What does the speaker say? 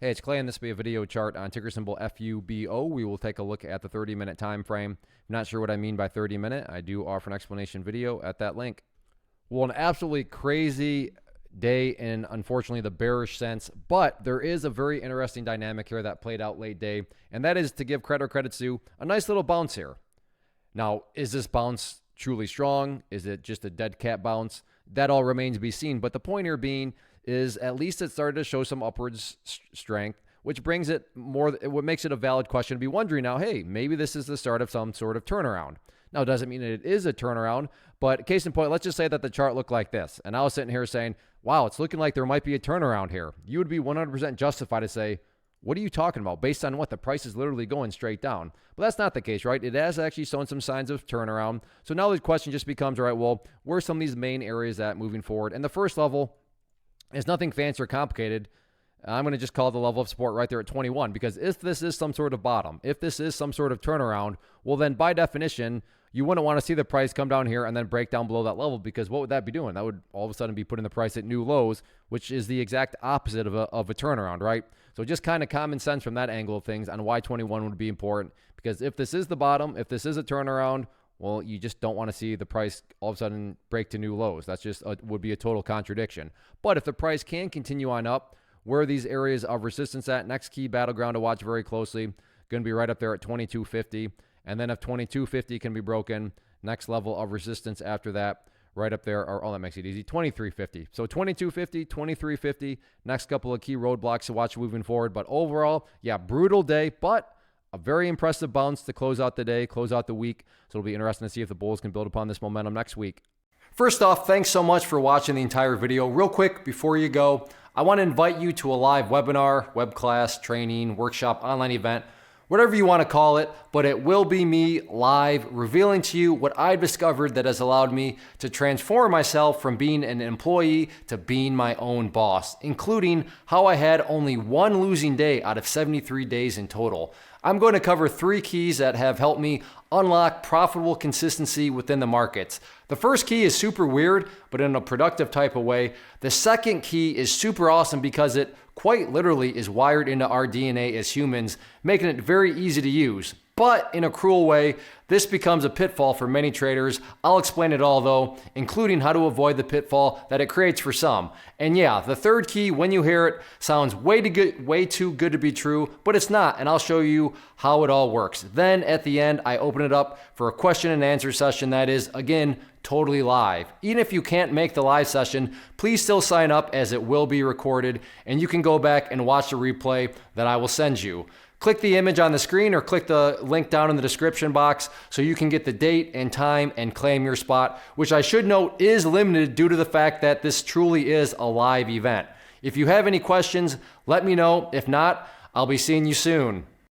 Hey, it's Clay, and this will be a video chart on ticker symbol FUBO. We will take a look at the 30-minute time frame. If you're not sure what I mean by 30-minute, I do offer an explanation video at that link. Well, an absolutely crazy day in, unfortunately, the bearish sense, but there is a very interesting dynamic here that played out late day, and that is, to give credit where credit's due, a nice little bounce here. Now, is this bounce truly strong? Is it just a dead cat bounce? That all remains to be seen, but the point here being is at least it started to show some upwards strength, which brings it more, what makes it a valid question to be wondering now, hey, maybe this is the start of some sort of turnaround. Now, it doesn't mean that it is a turnaround, but case in point, let's just say that the chart looked like this, and I was sitting here saying, wow, it's looking like there might be a turnaround here. You would be 100% justified to say, what are you talking about? Based on what? The price is literally going straight down. But that's not the case, right? It has actually shown some signs of turnaround. So now the question just becomes, all right, well, where are some of these main areas at moving forward? And the first level is nothing fancy or complicated. I'm going to just call the level of support right there at 21, because if this is some sort of bottom, if this is some sort of turnaround, well, then by definition, you wouldn't want to see the price come down here and then break down below that level, because what would that be doing? That would all of a sudden be putting the price at new lows, which is the exact opposite of a turnaround, right? So just kind of common sense from that angle of things on why 21 would be important, because if this is the bottom, if this is a turnaround, well, you just don't want to see the price all of a sudden break to new lows. That's just would be a total contradiction. But if the price can continue on up, where are these areas of resistance at? Next key battleground to watch very closely, going to be right up there at 2250. And then if 2250 can be broken, next level of resistance after that, right up there, or that makes it easy, 2350. So 2250, 2350, next couple of key roadblocks to watch moving forward. But overall, yeah, brutal day, but a very impressive bounce to close out the day, close out the week. So it'll be interesting to see if the bulls can build upon this momentum next week. First off, thanks so much for watching the entire video. Real quick, before you go, I want to invite you to a live webinar, web class, training, workshop, online event, whatever you want to call it, but it will be me live revealing to you what I've discovered that has allowed me to transform myself from being an employee to being my own boss, including how I had only one losing day out of 73 days in total. I'm going to cover 3 keys that have helped me unlock profitable consistency within the markets. The first key is super weird, but in a productive type of way. The second key is super awesome because it quite literally is wired into our DNA as humans, making it very easy to use. But in a cruel way, this becomes a pitfall for many traders. I'll explain it all though, including how to avoid the pitfall that it creates for some. And yeah, the third key, when you hear it, sounds way too good to be true, but it's not, and I'll show you how it all works. Then at the end, I open it up for a question and answer session that is, again, totally live. Even if you can't make the live session, please still sign up as it will be recorded, and you can go back and watch the replay that I will send you. Click the image on the screen or click the link down in the description box so you can get the date and time and claim your spot, which I should note is limited due to the fact that this truly is a live event. If you have any questions, let me know. If not, I'll be seeing you soon.